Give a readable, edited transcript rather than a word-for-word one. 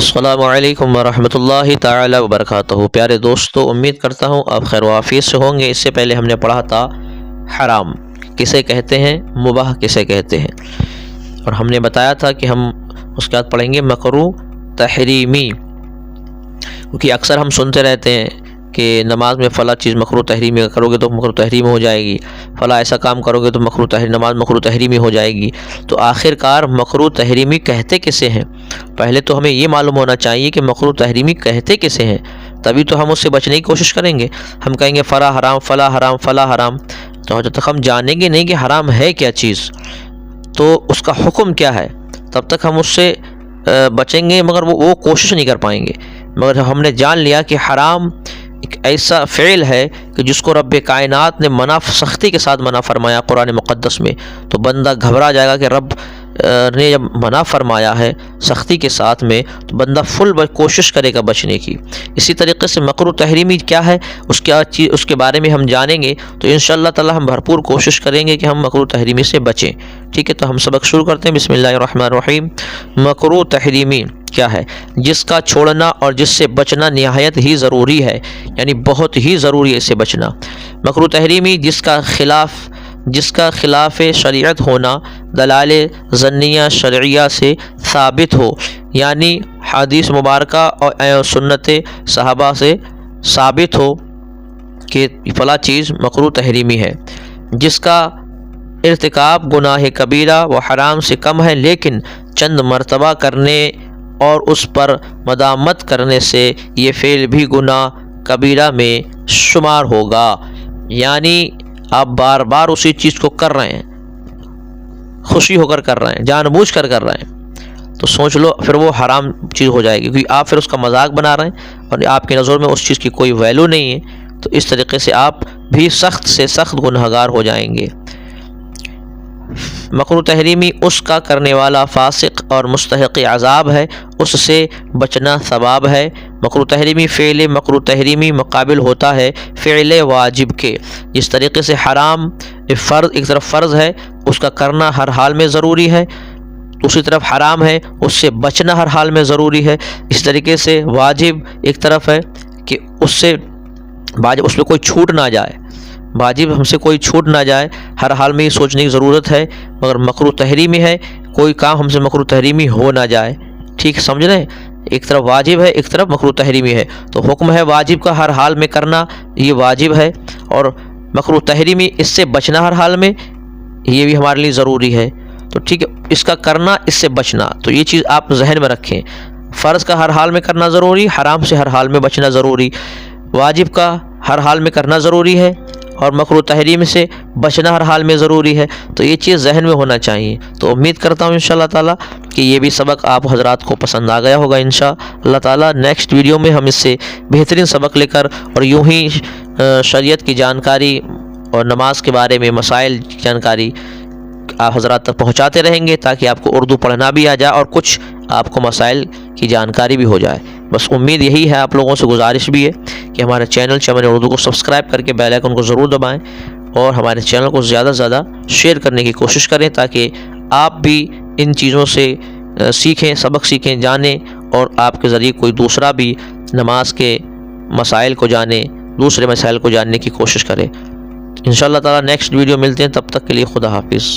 السلام علیکم ورحمۃ اللہ تعالی وبرکاتہ۔ پیارے دوستو، امید کرتا ہوں آپ خیر و عافیت سے ہوں گے۔ اس سے پہلے ہم نے پڑھا تھا حرام کسے کہتے ہیں، مباح کسے کہتے ہیں، اور ہم نے بتایا تھا کہ ہم اس کے بعد پڑھیں گے مکروہ تحریمی، کیونکہ اکثر ہم سنتے رہتے ہیں کہ نماز میں فلاں چیز مکروہ تحریمی کرو گے تو مکروہ تحریمی ہو جائے گی، فلاں ایسا کام کرو گے تو نماز مکروہ تحریمی ہو جائے گی۔ تو آخر کار مکروہ تحریمی کہتے کسے ہیں؟ پہلے تو ہمیں یہ معلوم ہونا چاہیے کہ مکروہ تحریمی کہتے کسے ہیں، تبھی تو ہم اس سے بچنے کی کوشش کریں گے۔ ہم کہیں گے فلاں حرام، فلاں حرام، فلاں حرام، تو جب تک ہم جانیں گے نہیں کہ حرام ہے کیا چیز، تو اس کا حکم کیا ہے، تب تک ہم اس سے بچیں گے، مگر وہ کوشش نہیں کر پائیں گے۔ مگر ہم نے جان لیا کہ حرام ایک ایسا فعل ہے کہ جس کو رب کائنات نے سختی کے ساتھ منع فرمایا قرآن مقدس میں، تو بندہ گھبرا جائے گا کہ رب نے جب منع فرمایا ہے سختی کے ساتھ میں، تو بندہ فل کوشش کرے گا بچنے کی۔ اسی طریقے سے مکروہ تحریمی کیا ہے، اس کے بارے میں ہم جانیں گے تو انشاءاللہ تعالی ہم بھرپور کوشش کریں گے کہ ہم مکروہ تحریمی سے بچیں۔ ٹھیک ہے، تو ہم سبق شروع کرتے ہیں۔ بسم اللہ الرحمن الرحیم۔ مکروہ تحریمی کیا ہے؟ جس کا چھوڑنا اور جس سے بچنا نہایت ہی ضروری ہے، یعنی بہت ہی ضروری ہے اس سے بچنا۔ مکروہ تحریمی جس کا خلاف شریعت ہونا دلائل ظنیہ شرعیہ سے ثابت ہو، یعنی حدیث مبارکہ اور سنت صحابہ سے ثابت ہو کہ فلاں چیز مکروہ تحریمی ہے، جس کا ارتکاب گناہ کبیرہ و حرام سے کم ہے لیکن چند مرتبہ کرنے اور اس پر مداومت کرنے سے یہ فعل بھی گناہ کبیرہ میں شمار ہوگا۔ یعنی آپ بار بار اسی چیز کو کر رہے ہیں، خوشی ہو کر کر رہے ہیں، جان بوجھ کر کر رہے ہیں، تو سوچ لو پھر وہ حرام چیز ہو جائے گی، کیونکہ آپ پھر اس کا مذاق بنا رہے ہیں اور آپ کی نظر میں اس چیز کی کوئی ویلیو نہیں ہے، تو اس طریقے سے آپ بھی سخت سے سخت گنہگار ہو جائیں گے۔ مکروہ تحریمی اس کا کرنے والا فاسق اور مستحق عذاب ہے، اس سے بچنا ثواب ہے۔ مکروہ تحریمی فعل مکروہ تحریمی مقابل ہوتا ہے فعل واجب کے۔ جس طریقے سے حرام ایک طرف فرض ہے، اس کا کرنا ہر حال میں ضروری ہے، دوسری طرف حرام ہے، اس سے بچنا ہر حال میں ضروری ہے۔ اس طریقے سے واجب ایک طرف ہے کہ اس میں کوئی چھوٹ نہ جائے، واجب ہم سے کوئی چھوٹ نہ جائے، ہر حال میں یہ سوچنے کی ضرورت ہے۔ مگر مکروہ تحریمی ہے، کوئی کام ہم سے مکروہ تحریمی ہو نہ جائے۔ ٹھیک سمجھ رہے ہیں؟ ایک طرف واجب ہے، ایک طرف مکروہ تحریمی ہے، تو حکم ہے واجب کا ہر حال میں کرنا، یہ واجب ہے، اور مکروہ تحریمی اس سے بچنا ہر حال میں، یہ بھی ہمارے لیے ضروری ہے۔ تو ٹھیک ہے، اس کا کرنا، اس سے بچنا، تو یہ چیز آپ ذہن میں رکھیں۔ فرض کا ہر حال میں کرنا ضروری، حرام سے ہر حال میں بچنا ضروری، واجب کا ہر حال میں کرنا ضروری ہے، اور مکروہ تحریم سے بچنا ہر حال میں ضروری ہے، تو یہ چیز ذہن میں ہونا چاہیے۔ تو امید کرتا ہوں انشاءاللہ تعالی کہ یہ بھی سبق آپ حضرات کو پسند آ گیا ہوگا انشاءاللہ تعالی۔ نیکسٹ ویڈیو میں ہم اس سے بہترین سبق لے کر اور یوں ہی شریعت کی جانکاری اور نماز کے بارے میں مسائل کی جانکاری آپ حضرات تک پہنچاتے رہیں گے، تاکہ آپ کو اردو پڑھنا بھی آ جائے اور کچھ آپ کو مسائل کی جانکاری بھی ہو جائے۔ بس امید یہی ہے، آپ لوگوں سے گزارش بھی ہے کہ ہمارے چینل چمن اردو کو سبسکرائب کر کے بیل آئیکن کو ضرور دبائیں، اور ہمارے چینل کو زیادہ سے زیادہ شیئر کرنے کی کوشش کریں، تاکہ آپ بھی ان چیزوں سے سیکھیں، سبق سیکھیں، جانیں، اور آپ کے ذریعے کوئی دوسرا بھی نماز کے مسائل کو جانے، دوسرے مسائل کو جاننے کی کوشش کرے۔ انشاءاللہ تعالی نیکسٹ ویڈیو ملتے ہیں، تب تک کے لیے خدا حافظ۔